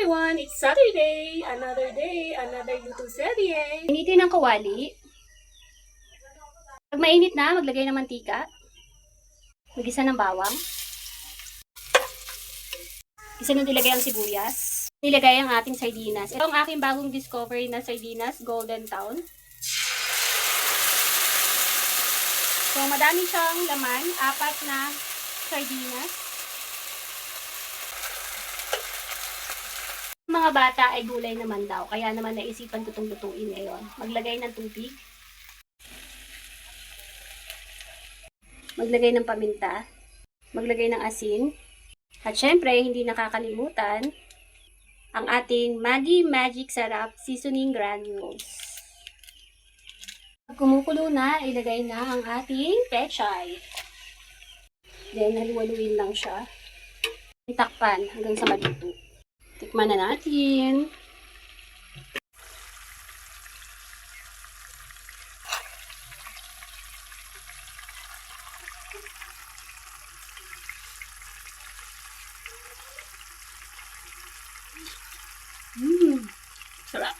everyone! It's Saturday! Another day, another luto serye. Initin ng kawali. Pag mainit na, maglagay ng mantika. Magisa ng bawang. Isa nung nilagay ang sibuyas. Nilagay ang ating sardinas. Ito ang aking bagong discovery na sardinas, Golden Town. So, madami siyang laman. 4 na sardinas. Mga bata ay gulay naman daw. Kaya naman naisipan ko itong lutuin ngayon. Maglagay ng tubig. Maglagay ng paminta. Maglagay ng asin. At syempre, hindi nakakalimutan ang ating Maggi Magic Sarap Seasoning Granules. Pag kumukulo na, ilagay na ang ating pechay. Then, haluhaluin lang siya. Itakpan hanggang sa maluto. Tikman na natin. Sarap.